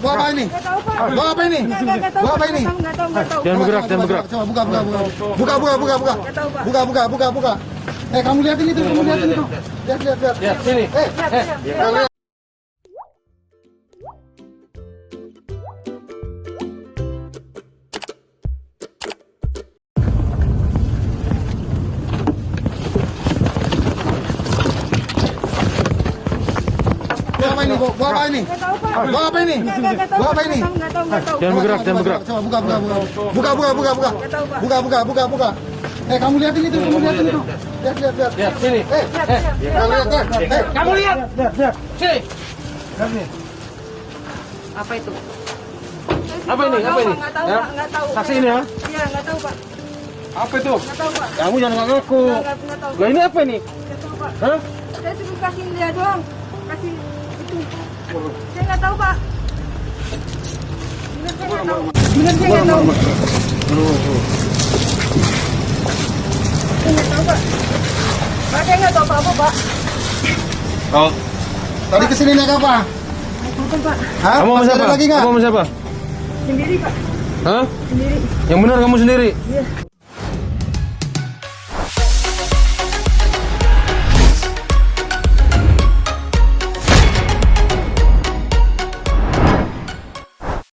bawa apa ini? Nggak tahu, Pak. Bawa apa ini? Nggak tahu, Bawa apa Pak. ini? Nggak tahu. Jangan bergerak, jangan bergerak. Coba buka. Buka. Nggak tahu, Pak. Buka. Kamu lihat ini tuh, kamu lihat ini tuh. Lihat. Ya, sini. Lihat. Bawa apa ini? Bawa apa ini? Nggak tahu, Pak. Bawa apa ini? Nggak tahu. Bawa apa ini? Nggak tahu. Jangan bergerak, jangan bergerak. Coba buka. Nggak tahu, Pak. Buka. Kamu lihat ini tuh, kamu lihat ini tuh. Lihat. Ya, sini. Lihat. Kamu lihat. Sini. Apa itu? Apa ini? Nggak tahu, Ya? Pak. Nggak tahu. Saksi ini ya? Iya, nggak tahu, Pak. Apa itu? Nggak tahu, Pak. Kamu jangan ngaku. Nggak tahu. Lah ini apa ini? Nggak tahu, Pak. Hah? Saya cuma kasih dia doang. Kasih itu. Saya nggak tahu, Pak. Bener, saya nggak tahu. Bener, saya nggak tahu. Saya nggak tahu, Pak. Pak, saya nggak tahu apa-apa, Pak. Oh. Tadi kesini naik apa? Bukan, Pak. Hah? Kamu sama Masih ada siapa? lagi nggak? Kamu sama siapa? Sendiri, Pak. Hah? Sendiri. Yang benar kamu sendiri? Iya.